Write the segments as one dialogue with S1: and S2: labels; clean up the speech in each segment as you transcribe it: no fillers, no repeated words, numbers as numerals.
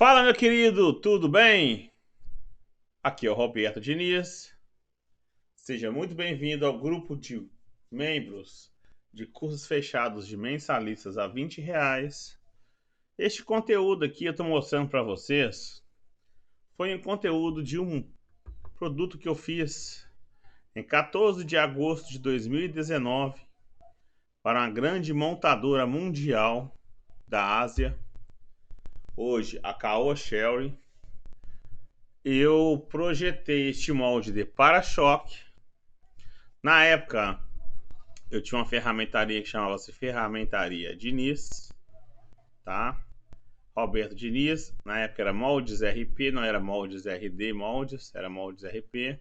S1: Fala, meu querido, tudo bem? Aqui é o Roberto Diniz. Seja muito bem-vindo ao grupo de membros de cursos fechados de mensalistas a R$ 20. Este conteúdo aqui eu estou mostrando para vocês foi um conteúdo de um produto que eu fiz em 14 de agosto de 2019 para uma grande montadora mundial da Ásia, hoje a Caoa Chery. Eu projetei este molde de para-choque. Na época, eu tinha uma ferramentaria que chamava-se Ferramentaria Diniz, tá? Roberto Diniz, na época era Moldes RP, não era Moldes RD Moldes, era Moldes RP.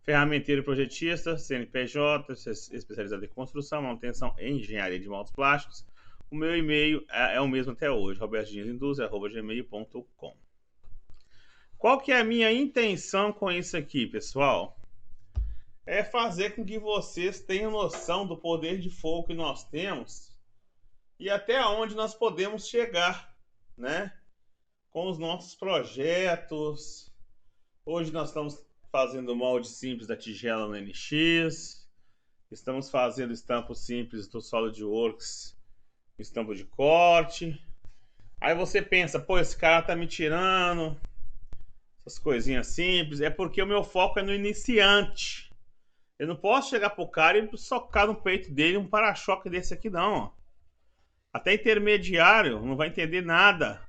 S1: Ferramenteiro e projetista, CNPJ, especializado em construção, manutenção e engenharia de moldes plásticos. O meu e-mail é o mesmo até hoje, robertodinizindústria@gmail.com. Qual que é a minha intenção com isso aqui, pessoal? É fazer com que vocês tenham noção do poder de fogo que nós temos e até onde nós podemos chegar, né? Com os nossos projetos. Hoje nós estamos fazendo molde simples da tigela no NX, estamos fazendo estampo simples do SolidWorks, estampo de corte. Aí você pensa, pô, esse cara tá me tirando essas coisinhas simples. É porque o meu foco é no iniciante. Eu não posso chegar pro cara e socar no peito dele um para-choque desse aqui, não. Até intermediário não vai entender nada.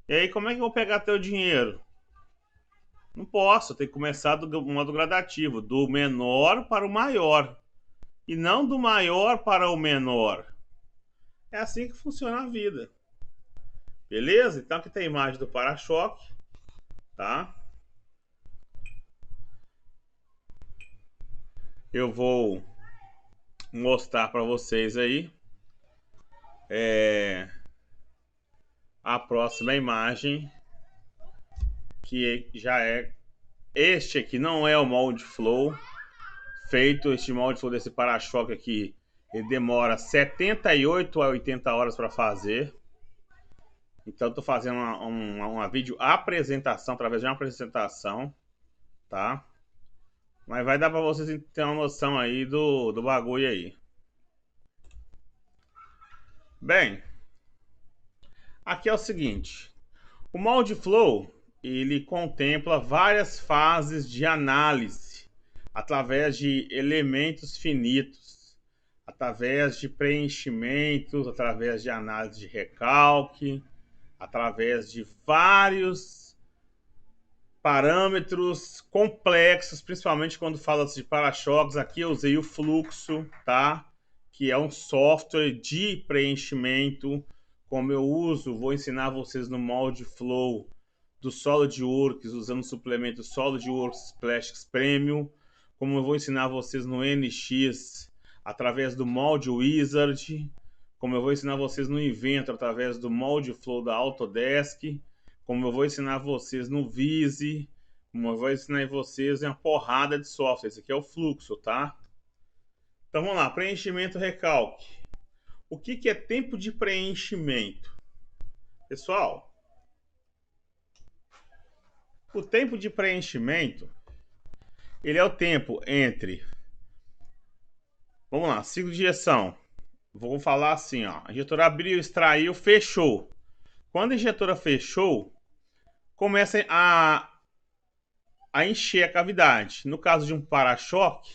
S1: E aí, como é que eu vou pegar teu dinheiro? Não posso, tem que começar do modo gradativo, do menor para o maior. E não do maior para o menor. É assim que funciona a vida. Beleza? Então aqui tem a imagem do para-choque, tá? Eu vou mostrar para vocês aí a próxima imagem, que já é este aqui. Não é o molde flow feito. Este molde flow desse para-choque aqui, ele demora 78 a 80 horas para fazer. Então estou fazendo uma vídeo apresentação, através de uma apresentação, tá? Mas vai dar para vocês terem uma noção aí do bagulho aí. Bem, aqui é o seguinte. O molde flow, ele contempla várias fases de análise através de elementos finitos, através de preenchimentos, através de análise de recalque, através de vários parâmetros complexos, principalmente quando fala de para-choques. Aqui eu usei o Fluxo, tá? Que é um software de preenchimento. Como eu uso, vou ensinar vocês no molde flow do SolidWorks, usando o suplemento SolidWorks Plastics Premium. Como eu vou ensinar vocês no NX, através do molde Wizard. Como eu vou ensinar vocês no Inventor, através do molde flow da Autodesk. Como eu vou ensinar vocês no Vise. Como eu vou ensinar vocês em uma porrada de software. Esse aqui é o fluxo, tá? Então vamos lá, preenchimento recalque. O que é tempo de preenchimento? Pessoal, o tempo de preenchimento, ele é o tempo entre... Vamos lá, ciclo de injeção. Vou falar assim, ó. A injetora abriu, extraiu, fechou. Quando a injetora fechou, começa a encher a cavidade. No caso de um para-choque,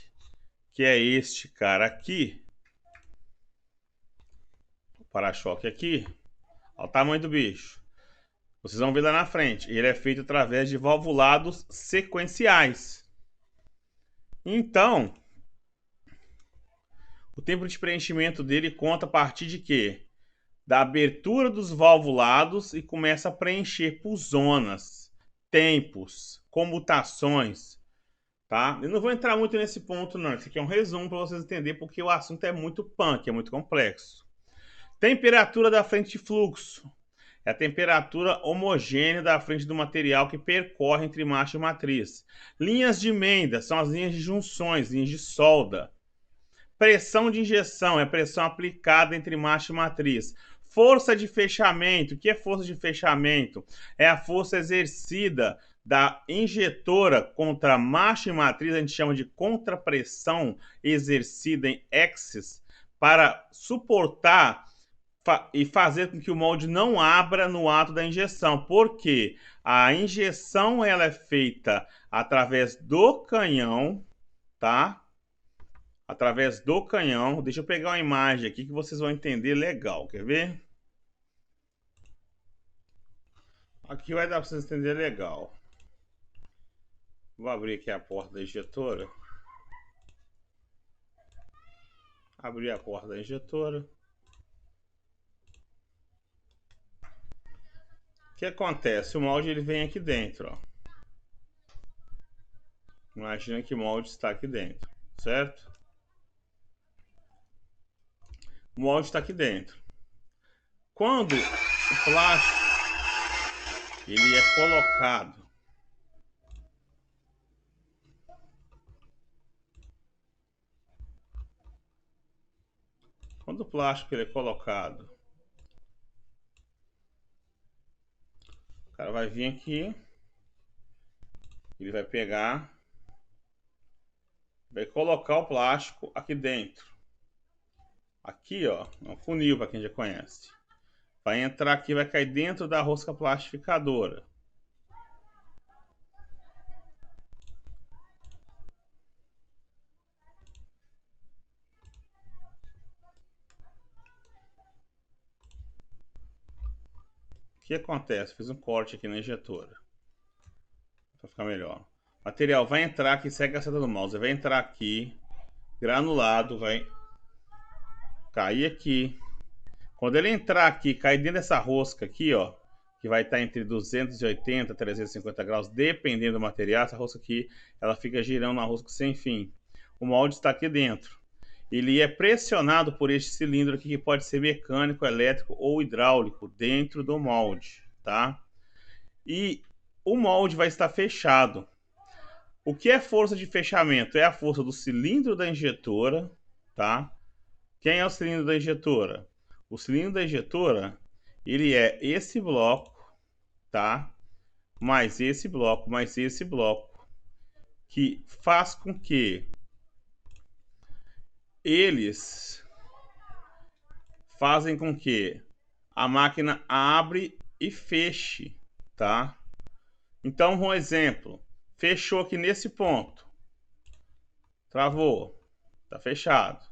S1: que é este cara aqui, o para-choque aqui, olha o tamanho do bicho. Vocês vão ver lá na frente. Ele é feito através de valvulados sequenciais. Então, o tempo de preenchimento dele conta a partir de quê? Da abertura dos valvulados e começa a preencher por zonas, tempos, comutações, tá? Eu não vou entrar muito nesse ponto, não. Isso aqui é um resumo para vocês entenderem, porque o assunto é muito punk, é muito complexo. Temperatura da frente de fluxo. É a temperatura homogênea da frente do material que percorre entre macho e matriz. Linhas de emenda são as linhas de junções, linhas de solda. Pressão de injeção é a pressão aplicada entre macho e matriz. Força de fechamento. O que é força de fechamento? É a força exercida da injetora contra a marcha e matriz, a gente chama de contrapressão exercida em axis, para suportar e fazer com que o molde não abra no ato da injeção. Por quê? A injeção ela é feita através do canhão, tá? Através do canhão. Deixa eu pegar uma imagem aqui que vocês vão entender legal. Quer ver? Aqui vai dar para vocês entenderem legal. Vou abrir aqui a porta da injetora. Abrir a porta da injetora. O que acontece? O molde ele vem aqui dentro, ó. Imagina que o molde está aqui dentro, certo? O molde está aqui dentro. Quando o plástico ele é colocado quando o plástico ele é colocado, o cara vai vir aqui, ele vai pegar, vai colocar o plástico aqui dentro. Aqui, ó, é um funil para quem já conhece. Vai entrar aqui, vai cair dentro da rosca plastificadora. O que acontece? Fiz um corte aqui na injetora para ficar melhor. O material vai entrar aqui, segue a seta do mouse, vai entrar aqui, granulado, vai cair aqui. Quando ele entrar aqui, cair dentro dessa rosca aqui, ó, que vai estar entre 280 e 350 graus, dependendo do material, essa rosca aqui, ela fica girando na rosca sem fim. O molde está aqui dentro. Ele é pressionado por este cilindro aqui, que pode ser mecânico, elétrico ou hidráulico, dentro do molde, tá? E o molde vai estar fechado. O que é força de fechamento? É a força do cilindro da injetora, tá? Quem é o cilindro da injetora? O cilindro da injetora, ele é esse bloco, tá? Mais esse bloco, mais esse bloco, que faz com que eles fazem com que a máquina abre e feche, tá? Então, um exemplo, fechou aqui nesse ponto, travou, tá fechado.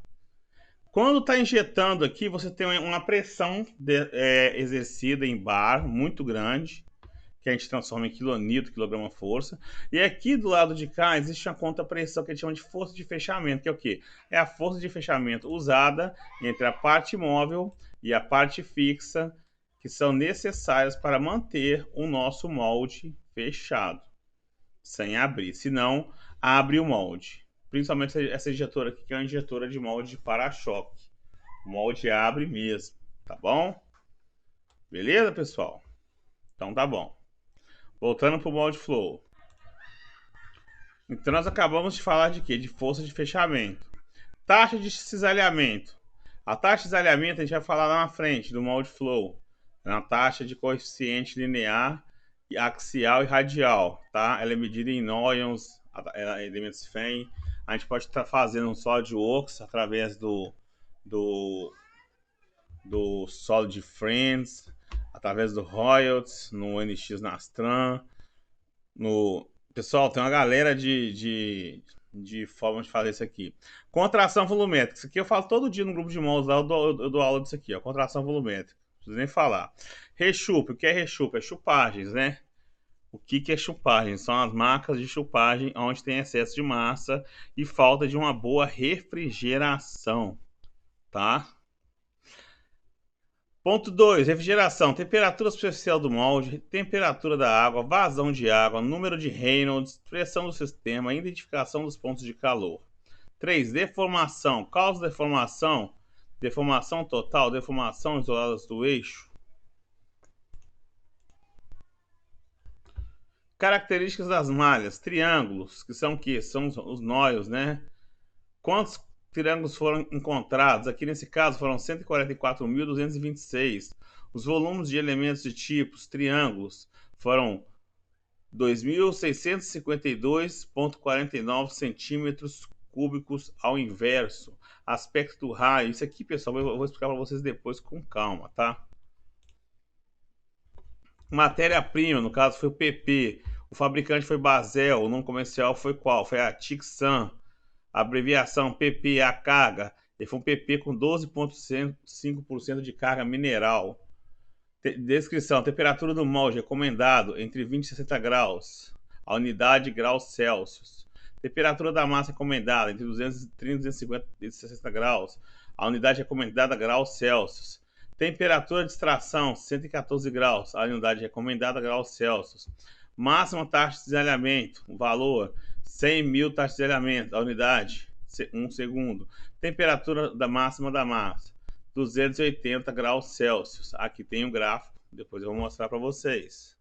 S1: Quando está injetando aqui, você tem uma pressão exercida em bar muito grande, que a gente transforma em quilonewton, quilograma força. E aqui do lado de cá existe uma contrapressão que a gente chama de força de fechamento, que é o quê? É a força de fechamento usada entre a parte móvel e a parte fixa, que são necessárias para manter o nosso molde fechado, sem abrir. Senão, abre o molde. Principalmente essa injetora aqui, que é uma injetora de molde de para-choque. O molde abre mesmo, tá bom? Beleza, pessoal? Então tá bom. Voltando para o molde flow. Então nós acabamos de falar de quê? De força de fechamento. Taxa de cisalhamento. A taxa de cisalhamento a gente vai falar lá na frente do molde flow. É uma taxa de coeficiente linear, axial e radial, tá? Ela é medida em nôions, elementos FEM. A gente pode estar fazendo um SolidWorks através do Solid Friends, através do Royalties, no NX Nastran. Pessoal, tem uma galera de forma de fazer isso aqui. Contração volumétrica. Isso aqui eu falo todo dia no grupo de moldes lá, eu dou aula disso aqui, ó. Contração volumétrica. Não preciso nem falar. Rechupe. O que é rechupe? É chupagens, né? O que é chupagem? São as marcas de chupagem onde tem excesso de massa e falta de uma boa refrigeração, tá? Ponto 2, refrigeração, temperatura superficial do molde, temperatura da água, vazão de água, número de Reynolds, pressão do sistema, identificação dos pontos de calor. 3, deformação, causa deformação, deformação total, deformação isoladas do eixo. Características das malhas, triângulos, que são o quê? São os nóios, né? triângulos foram encontrados? Aqui nesse caso foram 144.226. Os volumes de elementos de tipos triângulos foram 2.652,49 centímetros cúbicos ao inverso. Aspecto do raio. Isso aqui, pessoal, eu vou explicar para vocês depois com calma, tá? Matéria-prima, no caso, foi o PP. O fabricante foi Basel. O nome comercial foi qual? Foi a Tixan. A abreviação PP, a carga. Ele foi um PP com 12,5% de carga mineral. Descrição: temperatura do molde recomendado entre 20 e 60 graus. A unidade graus Celsius. Temperatura da massa recomendada entre 230 e 250 e 60 graus. A unidade recomendada graus Celsius. Temperatura de extração 114 graus. A unidade recomendada graus Celsius. Máxima taxa de desalhamento. O valor 100.000 taxas de desalhamento. A unidade 1 segundo. Temperatura da máxima da massa 280 graus Celsius. Aqui tem um gráfico, depois eu vou mostrar para vocês.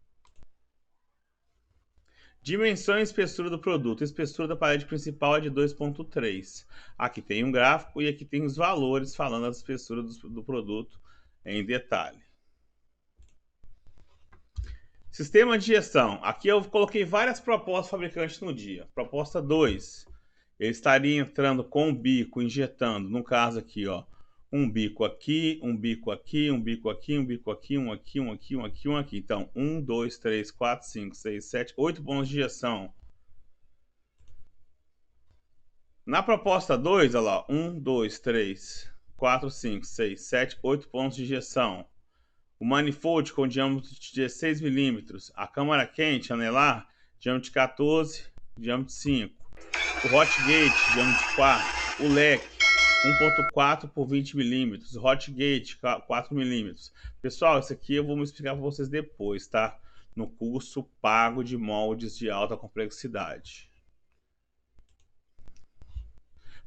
S1: Dimensão e espessura do produto. A espessura da parede principal é de 2,3. Aqui tem um gráfico e aqui tem os valores falando da espessura do produto em detalhe. Sistema de gestão. Aqui eu coloquei várias propostas fabricantes no dia. Proposta 2. Ele estaria entrando com o bico, injetando, no caso aqui, ó, um bico aqui, um bico aqui, um bico aqui, um bico aqui, um aqui, um aqui, um aqui, um aqui. Então, 1, 2, 3, 4, 5, 6, 7, 8 pontos de injeção. Na proposta 2, olha lá, 1, 2, 3, 4, 5, 6, 7, 8 pontos de injeção. O manifold com diâmetro de 16 milímetros. A câmara quente, anelar, diâmetro de 14, diâmetro de 5. O hot gate, diâmetro de 4. O leque, 1.4 por 20 milímetros. Hot gate, 4 milímetros. Pessoal, isso aqui eu vou me explicar para vocês depois, tá? No curso pago de moldes de alta complexidade.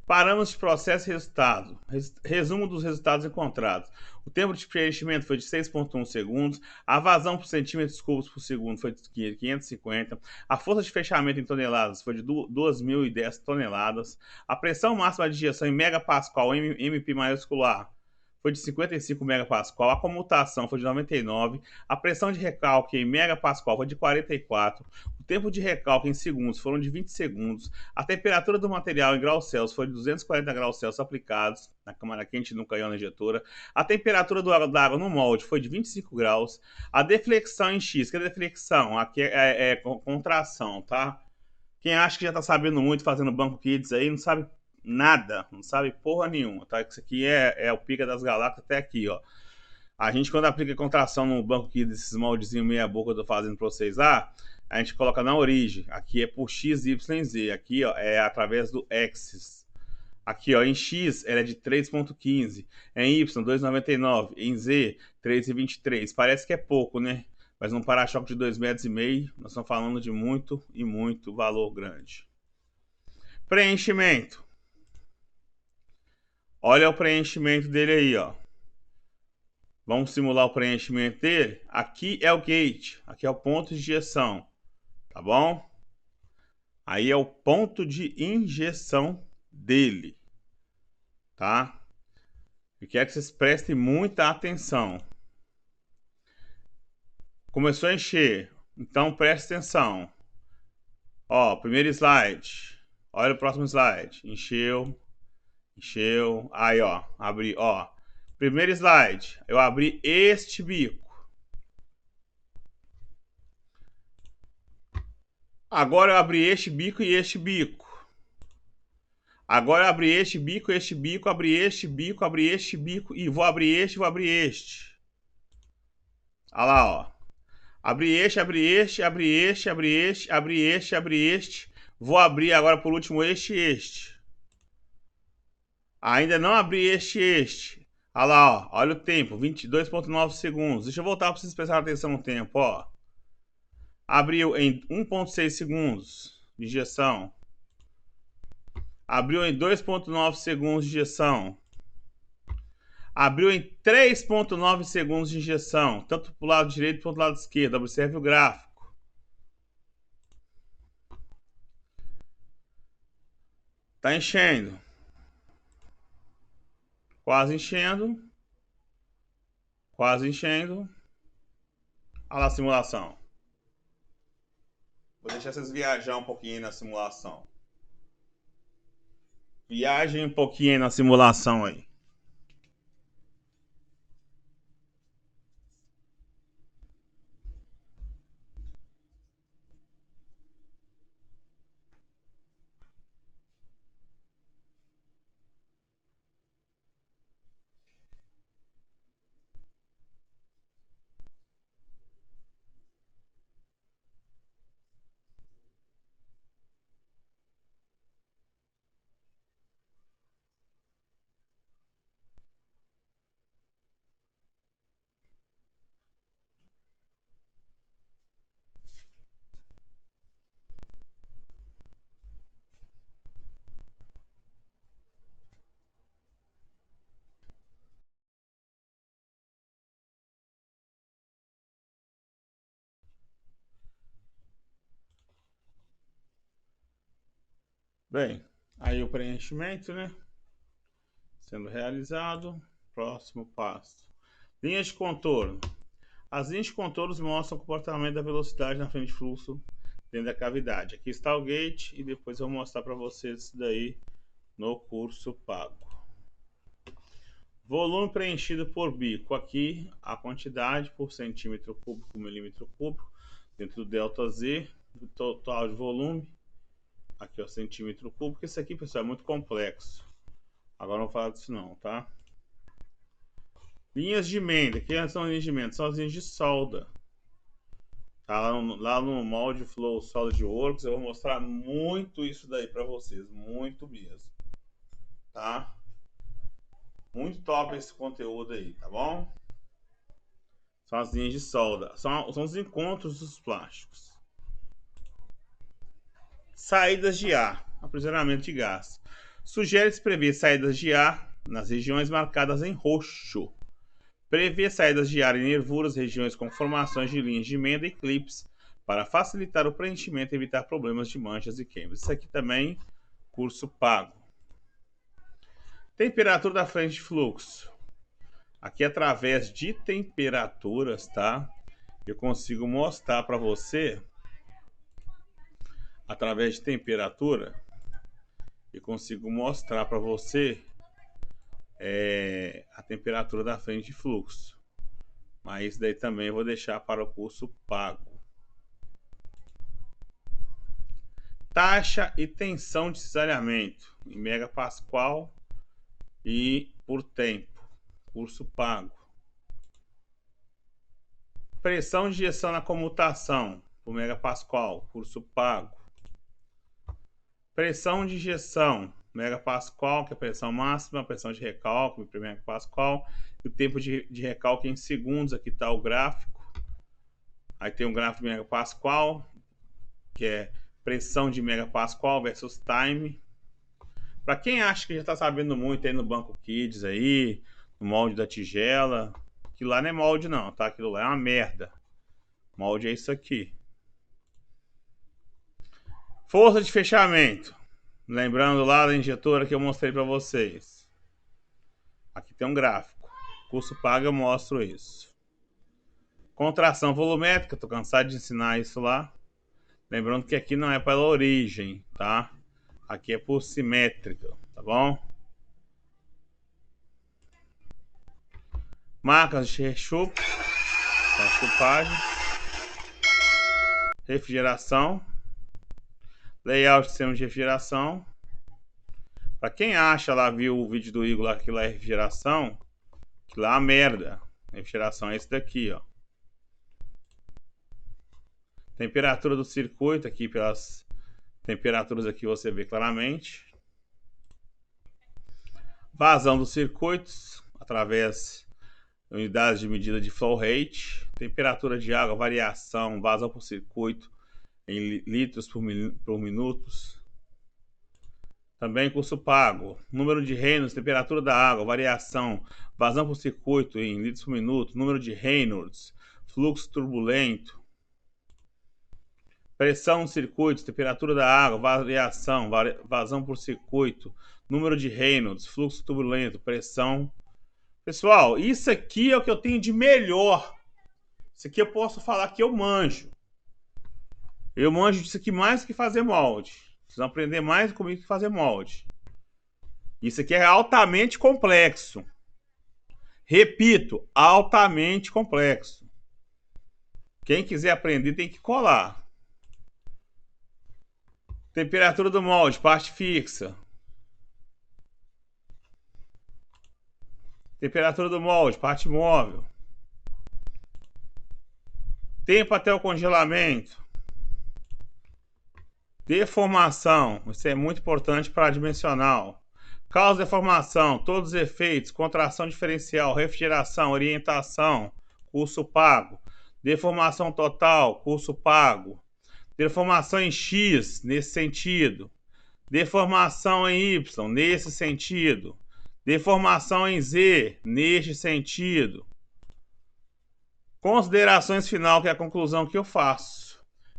S1: Parâmetros de processo e resultado. Resumo dos resultados encontrados. O tempo de preenchimento foi de 6,1 segundos. A vazão por centímetros cúbicos por segundo foi de 550. A força de fechamento em toneladas foi de 2.010 toneladas. A pressão máxima de injeção em megapascal MP maiúsculo foi de 55 megapascal. A comutação foi de 99. A pressão de recalque em megapascal foi de 44. O tempo de recalque em segundos foram de 20 segundos. A temperatura do material em graus Celsius foi de 240 graus Celsius aplicados na câmara quente e no canhão na injetora. A temperatura da água no molde foi de 25 graus. A deflexão em X, que é deflexão? Aqui é contração, tá? Quem acha que já tá sabendo muito fazendo banco kids aí, não sabe nada, não sabe porra nenhuma, tá? Isso aqui é o pica das galáxias até aqui, ó. A gente, quando aplica contração no banco aqui desses moldezinhos meia boca que eu tô fazendo pra vocês lá, a gente coloca na origem. Aqui é por X, Y, Z. Aqui, ó, é através do axis. Aqui, ó, em X, ela é de 3,15. Em Y, 2,99. Em Z, 3,23. Parece que é pouco, né? Mas num para-choque de 2,5 metros, nós estamos falando de muito e muito valor grande. Preenchimento. Olha o preenchimento dele aí, ó. Vamos simular o preenchimento dele. Aqui é o gate, aqui é o ponto de injeção, tá bom? Aí é o ponto de injeção dele, tá? Eu quero que vocês prestem muita atenção. Começou a encher, então preste atenção. Ó, primeiro slide. Olha o próximo slide. Encheu. Encheu. Aí, ó. Abri, ó. Primeiro slide. Eu abri este bico. Agora eu abri este bico e este bico. Agora eu abri este bico, abri este bico, abri este bico e vou abrir este, vou abrir este. Olha lá, ó. Abri este, abri este, abri este, abri este, abri este, abri este. Vou abrir agora por último este e este. Ainda não abri este. Olha lá, ó. Olha o tempo, 22,9 segundos. Deixa eu voltar para vocês prestarem atenção no tempo, ó. Abriu em 1,6 segundos de injeção. Abriu em 2,9 segundos de injeção. Abriu em 3,9 segundos de injeção. Tanto para o lado direito quanto para o lado esquerdo. Observe o gráfico. Tá enchendo. Quase enchendo. Quase enchendo. Olha lá a simulação. Vou deixar vocês viajar um pouquinho na simulação. Viajem um pouquinho na simulação aí. Bem, aí o preenchimento, né? Sendo realizado. Próximo passo. Linhas de contorno. As linhas de contornos mostram o comportamento da velocidade na frente de fluxo dentro da cavidade. Aqui está o gate e depois eu vou mostrar para vocês isso daí no curso pago. Volume preenchido por bico. Aqui a quantidade por centímetro cúbico, milímetro cúbico, dentro do ΔZ, do total de volume. Aqui é o centímetro cúbico. Isso aqui, pessoal, é muito complexo. Agora não vou falar disso não, tá? Linhas de emenda. O que são linhas de emenda? São as linhas de solda. Tá? Lá no molde Flow SolidWorks eu vou mostrar muito isso daí para vocês. Muito mesmo. Tá? Muito top esse conteúdo aí, tá bom? São as linhas de solda. São os encontros dos plásticos. Saídas de ar. Aprisionamento de gás. Sugere-se prever saídas de ar nas regiões marcadas em roxo. Prevê saídas de ar em nervuras, regiões com formações de linhas de emenda e clips, para facilitar o preenchimento e evitar problemas de manchas e queimas. Isso aqui também, curso pago. Temperatura da frente de fluxo. Aqui, através de temperaturas, tá? Eu consigo mostrar para você, através de temperatura, eu consigo mostrar para você a temperatura da frente de fluxo. Mas isso daí também eu vou deixar para o curso pago. Taxa e tensão de cisalhamento em megapascal e por tempo. Curso pago. Pressão de injeção na comutação por megapascal. Curso pago. Pressão de injeção megapascal, que é a pressão máxima, pressão de recálculo por megapascal e o tempo de recálculo em segundos. Aqui está o gráfico. Aí tem um gráfico de megapascal, que é pressão de megapascal versus time. Para quem acha que já está sabendo muito aí no Banco Kids aí, no molde da tigela, que lá não é molde não, tá? Aquilo lá é uma merda. Molde é isso aqui. Força de fechamento. Lembrando lá da injetora que eu mostrei para vocês. Aqui tem um gráfico. Curso pago eu mostro isso. Contração volumétrica, tô cansado de ensinar isso lá. Lembrando que aqui não é pela origem, tá? Aqui é por simétrica, tá bom? Marcas de rechup, chupagem, refrigeração, layout de sistema de refrigeração. Para quem acha lá, viu o vídeo do Igor lá, que lá é refrigeração, que lá é uma merda. Refrigeração é esse daqui, ó. Temperatura do circuito, aqui pelas temperaturas aqui você vê claramente. Vazão dos circuitos, através de unidades de medida de flow rate. Temperatura de água, variação, vazão por circuito em litros por minutos. Também curso pago. Número de Reynolds, temperatura da água, variação, vazão por circuito em litros por minuto. Número de Reynolds, fluxo turbulento. pressão no circuito, temperatura da água, variação, vazão por circuito, número de Reynolds, fluxo turbulento, pressão. Pessoal, isso aqui é o que eu tenho de melhor. Isso aqui eu posso falar que eu manjo. Eu manjo disso aqui mais que fazer molde. Vocês vão aprender mais comigo que fazer molde. Isso aqui é altamente complexo. Repito, altamente complexo. Quem quiser aprender tem que colar. Temperatura do molde, parte fixa. Temperatura do molde, parte móvel. Tempo até o congelamento. Deformação, isso é muito importante para a dimensional. Causa de deformação, todos os efeitos, contração diferencial, refrigeração, orientação, curso pago. Deformação total, curso pago. Deformação em X, nesse sentido. Deformação em Y, nesse sentido. Deformação em Z, neste sentido. Considerações final, que é a conclusão que eu faço.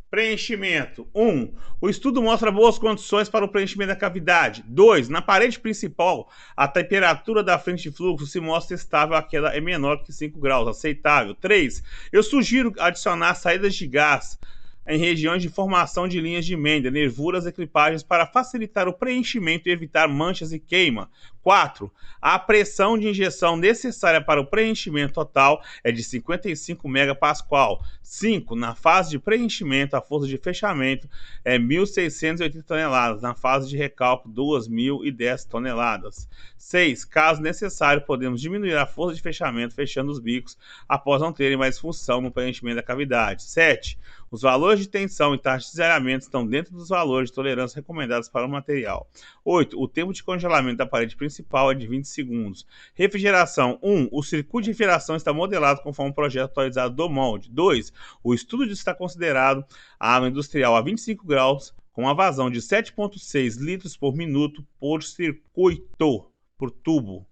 S1: Preenchimento. 1. O estudo mostra boas condições para o preenchimento da cavidade. 2. Na parede principal, a temperatura da frente de fluxo se mostra estável, a queda é menor que 5 graus, aceitável. 3. Eu sugiro adicionar saídas de gás em regiões de formação de linhas de Mendel, nervuras e clipagens para facilitar o preenchimento e evitar manchas e queima. 4. A pressão de injeção necessária para o preenchimento total é de 55 megapascal. 5. Na fase de preenchimento, a força de fechamento é 1.680 toneladas. Na fase de recálculo, 2.010 toneladas. 6. Caso necessário, podemos diminuir a força de fechamento fechando os bicos após não terem mais função no preenchimento da cavidade. 7. Os valores de tensão e taxa de alinhamento estão dentro dos valores de tolerância recomendados para o material. 8. O tempo de congelamento da parede principal é de 20 segundos. Refrigeração. 1. O circuito de refrigeração está modelado conforme o projeto atualizado do molde. 2. O estudo está considerado a água industrial a 25 graus com uma vazão de 7,6 litros por minuto por circuito, por tubo.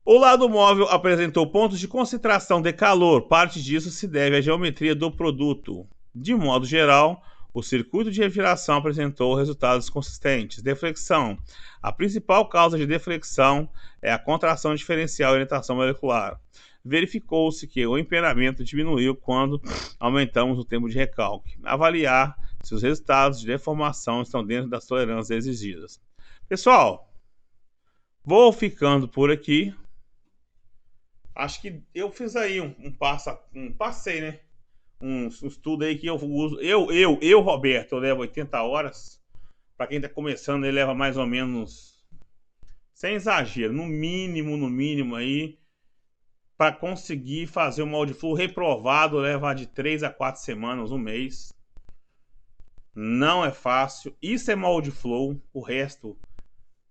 S1: O lado móvel apresentou pontos de concentração de calor. Parte disso se deve à geometria do produto. De modo geral, o circuito de refrigeração apresentou resultados consistentes. Deflexão. A principal causa de deflexão é a contração diferencial e orientação molecular. Verificou-se que o empenamento diminuiu quando aumentamos o tempo de recalque. Avaliar se os resultados de deformação estão dentro das tolerâncias exigidas. Pessoal, vou ficando por aqui. Acho que eu fiz aí passei, né? Um estudo aí que eu uso. Roberto, eu levo 80 horas. Para quem tá começando, ele leva mais ou menos, sem exagero, no mínimo aí, para conseguir fazer o molde flow reprovado, leva de 3 a 4 semanas, um mês. Não é fácil. Isso é molde flow. O resto,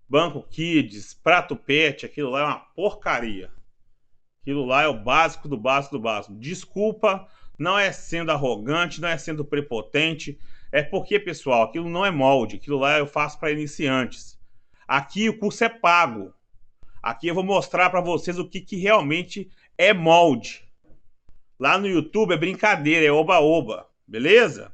S1: banco kids, prato pet, aquilo lá é uma porcaria. Aquilo lá é o básico do básico do básico. Desculpa, não é sendo arrogante, não é sendo prepotente. É porque, pessoal, aquilo não é molde. Aquilo lá eu faço para iniciantes. Aqui o curso é pago. Aqui eu vou mostrar para vocês o que realmente é molde. Lá no YouTube é brincadeira, é oba-oba. Beleza?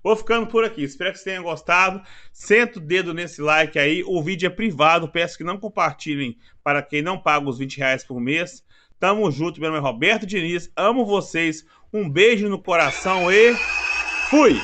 S1: Vou ficando por aqui. Espero que vocês tenham gostado. Senta o dedo nesse like aí. O vídeo é privado. Peço que não compartilhem para quem não paga os R$20 por mês. Tamo junto, meu nome é Roberto Diniz, amo vocês, um beijo no coração e fui!